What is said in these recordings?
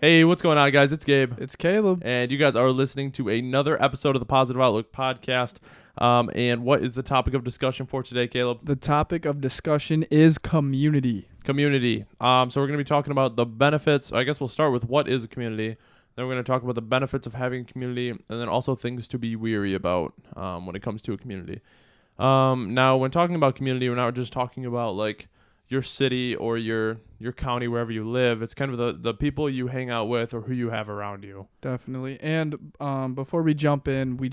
Hey, what's going on, guys? It's Gabe. It's Caleb. And you guys are listening to another episode of the Positive Outlook podcast. And what is the topic of discussion for today, Caleb? The topic of discussion is community. Community. So we're going to be talking about the benefits. I guess we'll start with what is a community. Then we're going to talk about the benefits of having a community, and then also things to be weary about when it comes to a community. Now, when talking about community, we're not just talking about like your city or your county, wherever you live. It's kind of the people you hang out with or who you have around you. Definitely. And before we jump in, we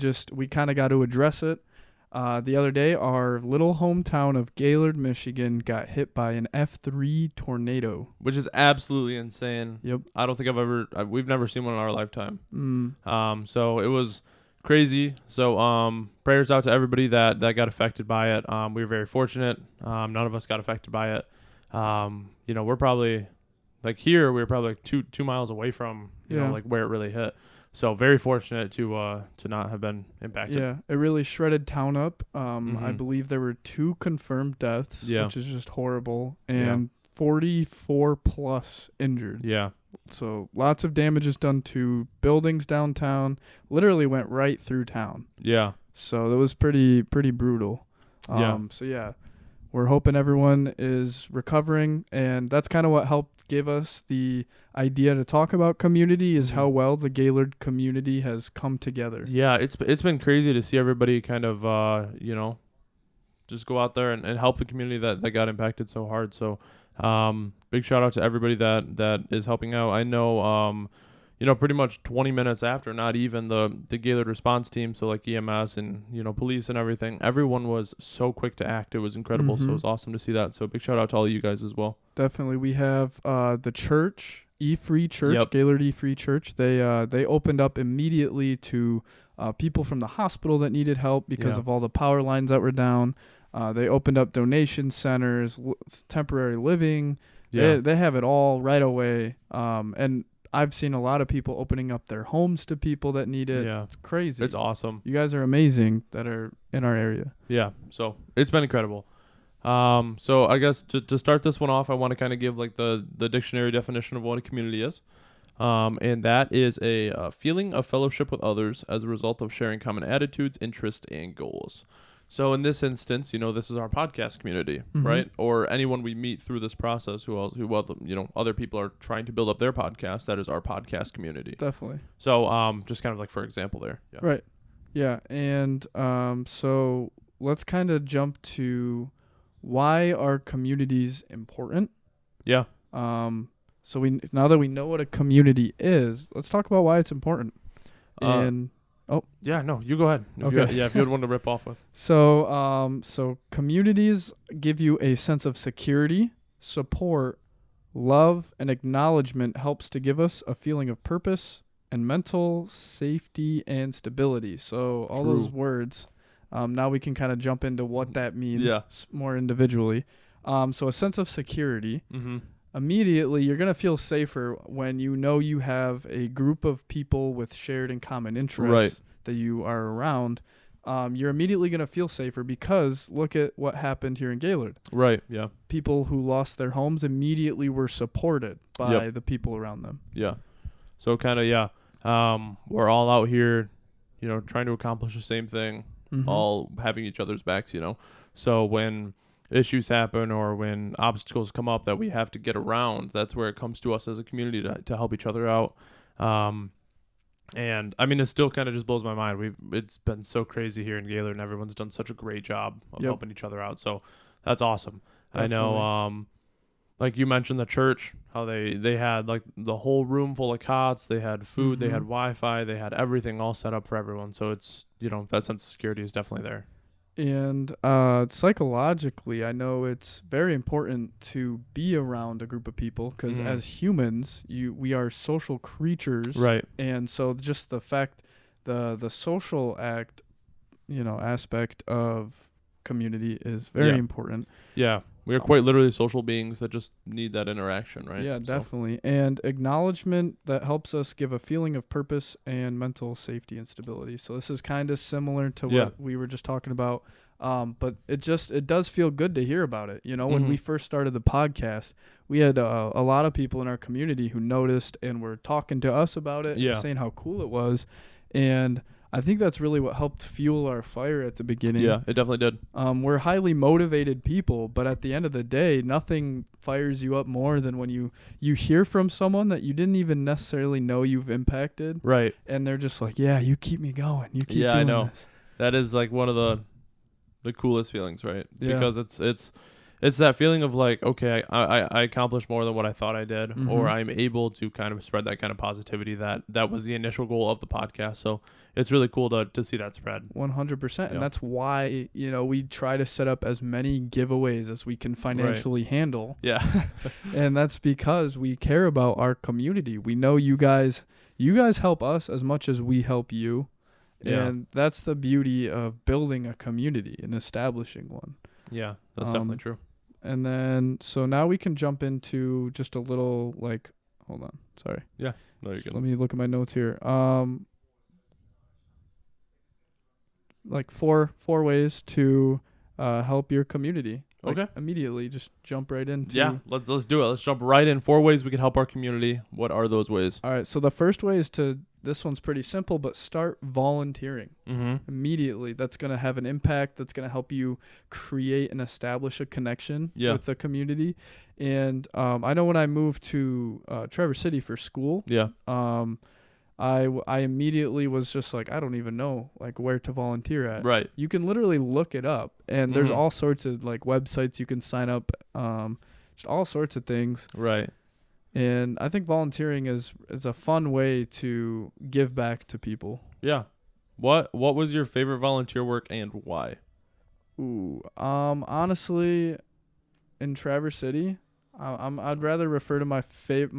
kind of got to address it. The other day, our little hometown of Gaylord, Michigan got hit by an F3 tornado. Which is absolutely insane. Yep. I don't think we've never seen one in our lifetime. So it was crazy. So prayers out to everybody that got affected by it. We were very fortunate. None of us got affected by it. We're probably like here. We're probably like two miles away from like where it really hit. So very fortunate to not have been impacted. Yeah, it really shredded town up. I believe there were 2 confirmed deaths, which is just horrible, and 44 plus injured. Yeah. So lots of damages done to buildings downtown. Literally went right through town. Yeah. So that was pretty brutal. So yeah, we're hoping everyone is recovering, and that's kind of what helped give us the idea to talk about community is how well the Gaylord community has come together. Yeah, it's been crazy to see everybody kind of just go out there and help the community that got impacted so hard. So big shout out to everybody that is helping out. I know pretty much 20 minutes after, not even the Gaylord response team, so like EMS and police and everything, everyone was so quick to act. It was incredible. So it was awesome to see that. So big shout out to all of you guys as well. Definitely. We have the church, E-Free Church, Gaylord E-Free Church. They opened up immediately to people from the hospital that needed help because of all the power lines that were down. They opened up donation centers, temporary living. They have it all right away. And I've seen a lot of people opening up their homes to people that need it. Yeah. It's crazy. It's awesome. You guys are amazing that are in our area. Yeah. So it's been incredible. So I guess to start this one off, I want to kind of give like the dictionary definition of what a community is. And that is a feeling of fellowship with others as a result of sharing common attitudes, interests, and goals. So in this instance, this is our podcast community, right? Or anyone we meet through this process who other people are trying to build up their podcast. That is our podcast community. Definitely. So just kind of like for example there. Yeah. Right. Yeah. And so let's kind of jump to why are communities important? Yeah. So now that we know what a community is, let's talk about why it's important. You go ahead. If you had one to rip off with. So communities give you a sense of security, support, love, and acknowledgement helps to give us a feeling of purpose and mental safety and stability. So all those words. Now we can kind of jump into what that means more individually. So a sense of security. Immediately, you're going to feel safer when you have a group of people with shared and common interests that you are around. You're immediately going to feel safer because look at what happened here in Gaylord. Right, yeah. People who lost their homes immediately were supported by the people around them. Yeah. So kind of, we're all out here, trying to accomplish the same thing, all having each other's backs, So when issues happen or when obstacles come up that we have to get around, that's where it comes to us as a community to help each other out. And I mean, it still kind of just blows my mind. It's been so crazy here in Gaylord, and everyone's done such a great job of helping each other out. So that's awesome. Definitely. I know, like you mentioned the church, how they had like the whole room full of cots, they had food, they had Wi-Fi, they had everything all set up for everyone. So it's, that sense of security is definitely there. And psychologically, I know it's very important to be around a group of people because as humans, we are social creatures, right? And so just the fact, the social aspect of community is very important. Yeah. We are quite literally social beings that just need that interaction, right? Yeah, So, definitely. And acknowledgement that helps us give a feeling of purpose and mental safety and stability. So this is kind of similar to Yeah. what we were just talking about. But it does feel good to hear about it. You know, when we first started the podcast, we had a lot of people in our community who noticed and were talking to us about it and saying how cool it was. And I think that's really what helped fuel our fire at the beginning. Yeah, it definitely did. We're highly motivated people, but at the end of the day, nothing fires you up more than when you hear from someone that you didn't even necessarily know you've impacted. Right. And they're just like, yeah, you keep me going. You keep doing I know. this. That is like one of the coolest feelings, right? Yeah. Because it's that feeling of like, okay, I accomplished more than what I thought I did, or I'm able to kind of spread that kind of positivity that was the initial goal of the podcast. So it's really cool to see that spread. 100%. And that's why, we try to set up as many giveaways as we can financially handle. Yeah. And that's because we care about our community. We know you guys help us as much as we help you. Yeah. And that's the beauty of building a community and establishing one. Yeah, that's definitely true. And then, so now we can jump into just a little, hold on. Sorry. Yeah. No, you're good. Let me look at my notes here. Four ways to help your community. Okay. Immediately, just jump right into. Yeah, let's do it. Let's jump right in. 4 ways we can help our community. What are those ways? All right. So the first way is this one's pretty simple, but start volunteering immediately. That's going to have an impact. That's going to help you create and establish a connection with the community. And I know when I moved to Traverse City for school, I immediately was just like, I don't even know where to volunteer at. Right. You can literally look it up, and there's all sorts of websites you can sign up, just all sorts of things. Right. And I think volunteering is a fun way to give back to people. Yeah. What was your favorite volunteer work and why? Ooh, honestly, in Traverse City, I'd rather refer to my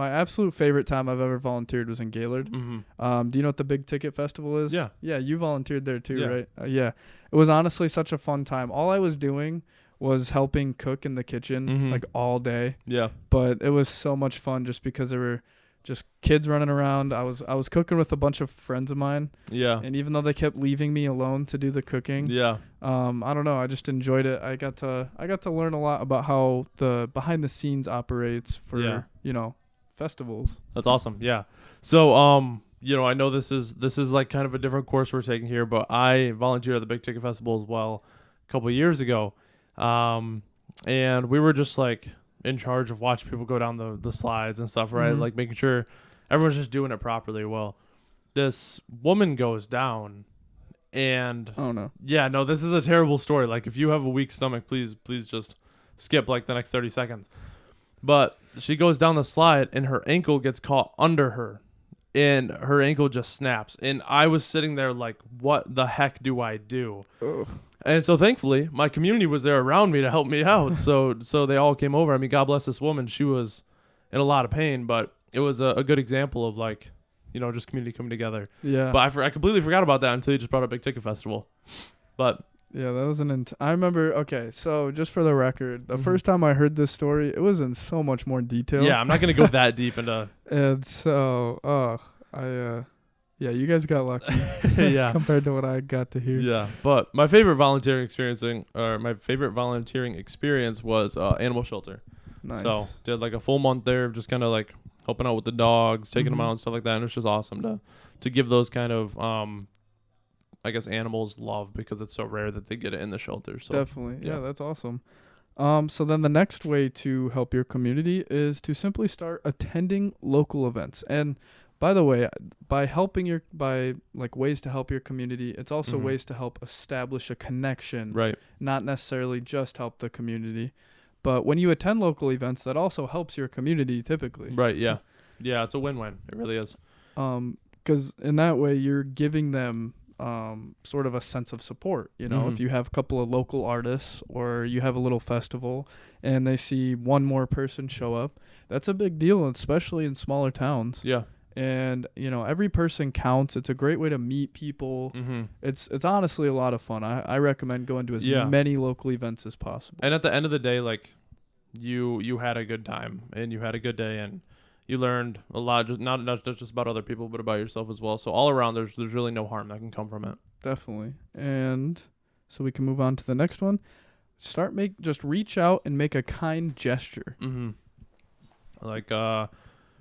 absolute favorite time I've ever volunteered was in Gaylord. Do you know what the Big Ticket Festival is? Yeah. Yeah, you volunteered there too, right? Yeah. It was honestly such a fun time. All I was doing was helping cook in the kitchen all day. Yeah. But it was so much fun just because there were just kids running around. I was cooking with a bunch of friends of mine. Yeah. And even though they kept leaving me alone to do the cooking, I don't know, I just enjoyed it. I got to learn a lot about how the behind the scenes operates for, festivals. That's awesome. Yeah. So I know this is like kind of a different course we're taking here, but I volunteered at the Big Ticket Festival as well a couple of years ago. And we were just in charge of watching people go down the slides and stuff, right? Like making sure everyone's just doing it properly. Well, this woman goes down and oh no. Yeah, no, this is a terrible story. If you have a weak stomach, please just skip the next 30 seconds. But she goes down the slide and her ankle gets caught under her and her ankle just snaps. And I was sitting there what the heck do I do? Ugh. And so thankfully, my community was there around me to help me out. So they all came over. I mean, God bless this woman. She was in a lot of pain, but it was a good example of just community coming together. Yeah. But I completely forgot about that until you just brought up Big Ticket Festival. But yeah, that was I remember. Okay, so just for the record, the first time I heard this story, it was in so much more detail. Yeah, I'm not gonna go that deep into. And so, yeah, you guys got lucky. Yeah. Compared to what I got to hear. Yeah, but my favorite volunteering experience was animal shelter. Nice. So did a full month there, just kind of helping out with the dogs, taking them out and stuff like that. And it's just awesome to give those kind of animals love because it's so rare that they get it in the shelter. So definitely, yeah, that's awesome. So then the next way to help your community is to simply start attending local events. And by the way, by ways to help your community, it's also ways to help establish a connection. Right. Not necessarily just help the community. But when you attend local events, that also helps your community typically. Right, yeah. Yeah, it's a win-win. It really is. Because in that way, you're giving them sort of a sense of support. If you have a couple of local artists or you have a little festival and they see one more person show up, that's a big deal, especially in smaller towns. Yeah. And, every person counts. It's a great way to meet people. It's honestly a lot of fun. I recommend going to as many local events as possible. And at the end of the day, you had a good time and you had a good day and you learned a lot, just not just about other people, but about yourself as well. So all around, there's really no harm that can come from it. Definitely. And so we can move on to the next one. Just reach out and make a kind gesture. Mm-hmm. Like oh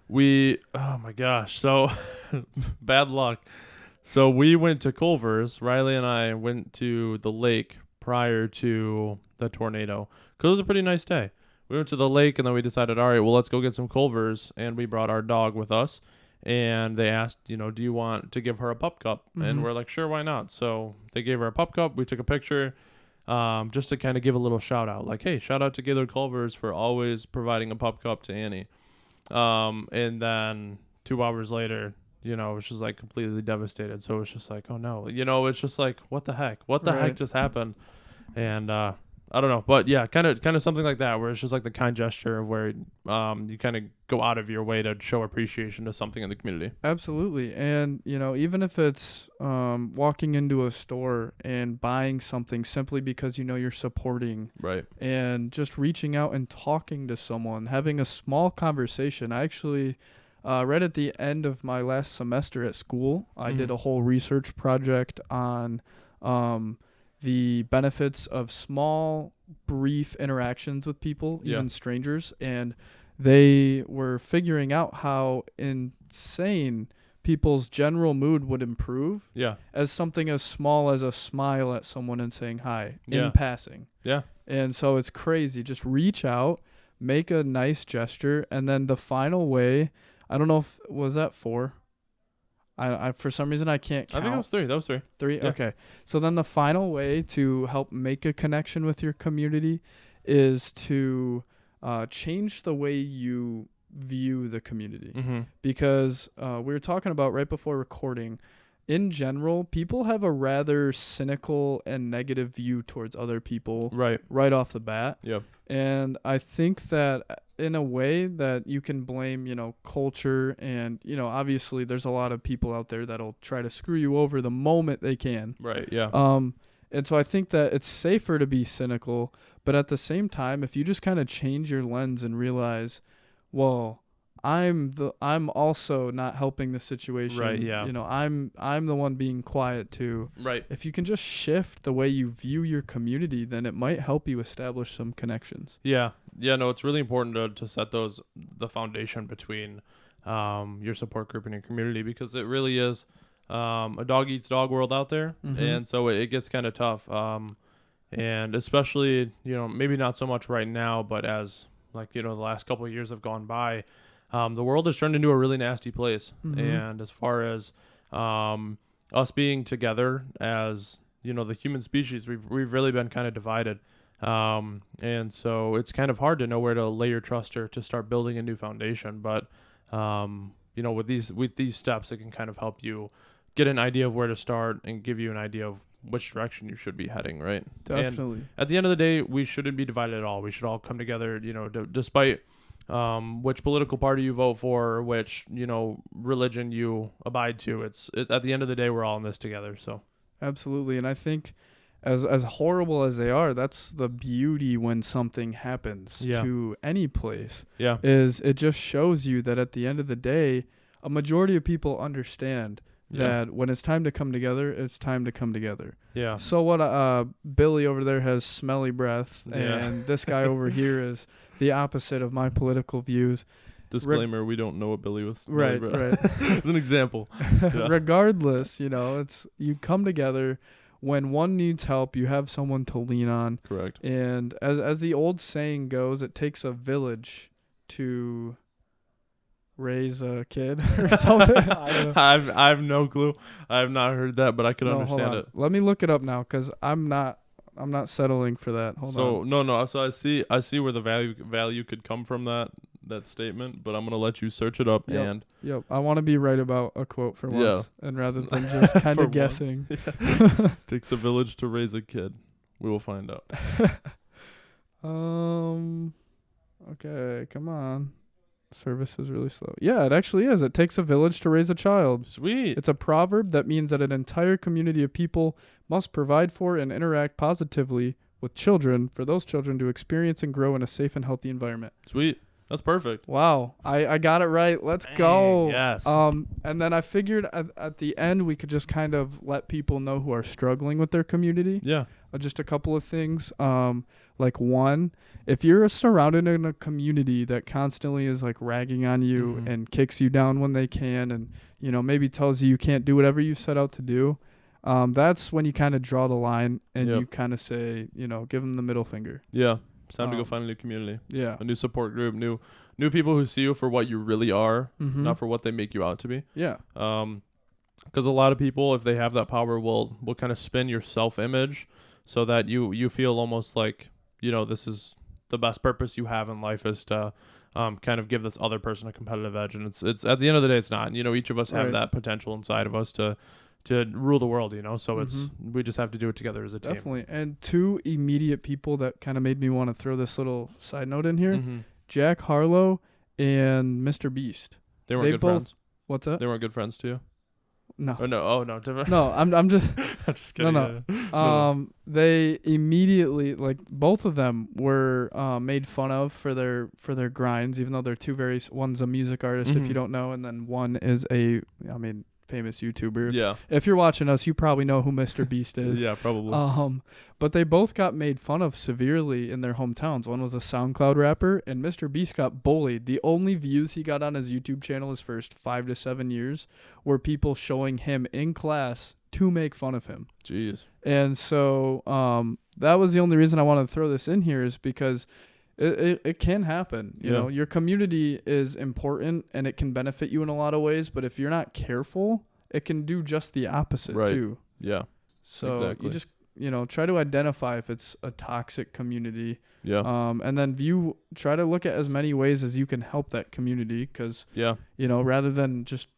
my gosh, so bad luck. So we went to Culver's. Riley and I went to the lake prior to the tornado because it was a pretty nice day. We went to the lake and then we decided, all right, well, let's go get some Culver's, and we brought our dog with us. And they asked, do you want to give her a pup cup? Mm-hmm. And we're like, sure, why not? So they gave her a pup cup. We took a picture, just to kind of give a little shout out, like, hey, shout out to Gaylord Culver's for always providing a pup cup to Annie. And then 2 hours later, it was just like completely devastated. So it's just like, oh no, it's just like, what the heck? What the heck just happened? And I don't know, but yeah, kind of something like that, where it's just like the kind gesture of where you kind of go out of your way to show appreciation to something in the community. Absolutely. And even if it's walking into a store and buying something simply because you're supporting, Right, and just reaching out and talking to someone, having a small conversation. I actually right at the end of my last semester at school, I did a whole research project on the benefits of small, brief interactions with people, even strangers. And they were figuring out how insane people's general mood would improve as something as small as a smile at someone and saying hi in passing. Yeah. And so it's crazy. Just reach out, make a nice gesture, and then the final way, I don't know if, was that 4? I for some reason I can't count. I think it was 3. That was 3. 3? Yeah. Okay. So then the final way to help make a connection with your community is to change the way you view the community. Mm-hmm. Because we were talking about right before recording, in general, people have a rather cynical and negative view towards other people right off the bat. Yep. And I think that in a way that you can blame, culture, and, obviously there's a lot of people out there that'll try to screw you over the moment they can. Right, yeah. And so I think that it's safer to be cynical, but at the same time, if you just kind of change your lens and realize, well, I'm also not helping the situation. Right, yeah. I'm the one being quiet too. Right. If you can just shift the way you view your community, then it might help you establish some connections. Yeah. Yeah, no, it's really important to set the foundation between your support group and your community, because it really is a dog eats dog world out there. Mm-hmm. And so it gets kind of tough. And especially, maybe not so much right now, but as the last couple of years have gone by, the world has turned into a really nasty place. Mm-hmm. And as far as us being together as, the human species, we've really been kind of divided. And so it's kind of hard to know where to lay your trust or to start building a new foundation. But, with these steps, it can kind of help you get an idea of where to start and give you an idea of which direction you should be heading, right? Definitely. And at the end of the day, we shouldn't be divided at all. We should all come together, despite which political party you vote for, which, religion you abide to. It's at the end of the day, we're all in this together. So absolutely. And I think as horrible as they are, that's the beauty when something happens to any place. Yeah. Is it just shows you that at the end of the day, a majority of people understand that when it's time to come together, it's time to come together. Yeah. So what Billy over there has smelly breath, and this guy over here is the opposite of my political views. Disclaimer, we don't know what Billy was. Right. It's an example. Regardless, it's you come together. When one needs help, you have someone to lean on. Correct. And as the old saying goes, it takes a village to raise a kid or something. I have no clue. I have not heard that, but I can understand it. Let me look it up now, because I'm not settling for that. Hold on. No. So I see where the value could come from that statement, but I'm gonna let you search it up. Yep. I want to be right about a quote for once, and rather than just kind of guessing. Takes a village to raise a kid. We will find out. Okay, come on. Service is really slow. Yeah, it actually is. It takes a village to raise a child. Sweet. It's a proverb that means that an entire community of people must provide for and interact positively with children for those children to experience and grow in a safe and healthy environment. Sweet. That's perfect. Wow, I got it right. Let's Dang, go. yes. And then I figured at the end we could just kind of let people know who are struggling with their community. Yeah. Just a couple of things. Like one, if you're surrounded in a community that constantly is like ragging on you Mhm. and kicks you down when they can, and maybe tells you can't do whatever you set out to do, that's when you kind of draw the line and Yep. you kind of say, give them the middle finger. Yeah. It's time to go Um, find a new community, Yeah. a new support group, new people who see you for what you really are, Mm-hmm. not for what they make you out to be. Yeah. Because a lot of people, if they have that power, will kind of spin your self-image so that you feel almost like, this is the best purpose you have in life is to kind of give this other person a competitive edge. And it's at the end of the day, it's not. And, each of us have Right. that potential inside of us to rule the world, so Mm-hmm. we just have to do it together as a team. Definitely. And two immediate people that kind of made me want to throw this little side note in here, Mm-hmm. Jack Harlow and Mr. Beast. They weren't They good both- friends. What's that? They weren't good friends too. No. Oh no! Oh no! Different. No, I'm just I'm just kidding. No. yeah. They immediately, like, both of them were made fun of for their grinds, even though they're two one's a music artist, if you Mhm. don't know, and then one is famous YouTuber. Yeah. If you're watching us, you probably know who Mr. Beast is. Yeah. Probably. But they both got made fun of severely in their hometowns. One was a SoundCloud rapper, and Mr. Beast got bullied. The only views he got on his YouTube channel his first 5 to 7 years were people showing him in class to make fun of him. Jeez. And so that was the only reason I wanted to throw this in here, is because it can happen. You Yeah. know, your community is important and it can benefit you in a lot of ways, but if you're not careful, it can do just the opposite Right. too. Yeah. So Exactly. you just try to identify if it's a toxic community, Yeah. and then try to look at as many ways as you can help that community, because Yeah. rather than just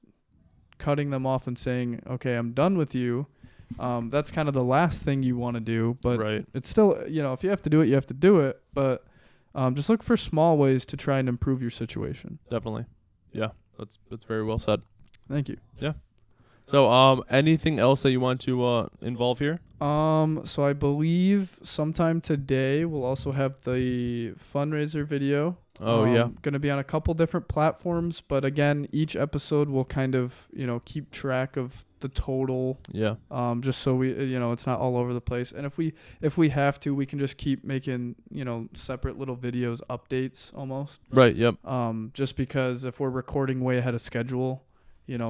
cutting them off and saying, okay, I'm done with you. That's kind of the last thing you want to do, but Right. it's still, if you have to do it, you have to do it. But just look for small ways to try and improve your situation. Definitely. Yeah. That's very well said. Thank you. So, anything else that you want to involve here? So I believe sometime today we'll also have the fundraiser video. Oh yeah. Going to be on a couple different platforms, but again, each episode will kind of, keep track of the total, Yeah. just so we, it's not all over the place. And if we have to, we can just keep making, separate little videos, updates almost. Right. Yep. Just because if we're recording way ahead of schedule,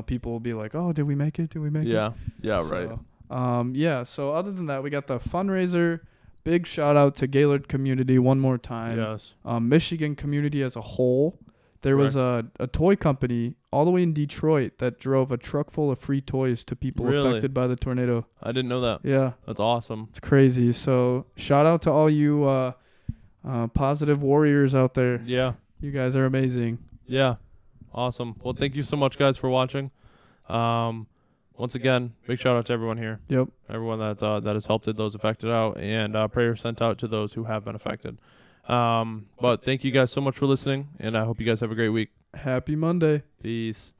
people will be like, oh, did we make it? Did we make it? Yeah. Yeah. Right. So other than that, we got the fundraiser. Big shout out to Gaylord community one more time. Yes. Michigan community as a whole. There was a toy company all the way in Detroit that drove a truck full of free toys to people Really? affected by the tornado. I didn't know that. Yeah, That's awesome. it's crazy. So shout out to all you positive warriors out there. Yeah. You guys are amazing. Yeah. Awesome. Well, thank you so much, guys, for watching. Once again, big shout out to everyone here. Yep. Everyone that has helped those affected out, and prayers sent out to those who have been affected. But thank you guys so much for listening, and I hope you guys have a great week. Happy Monday. Peace.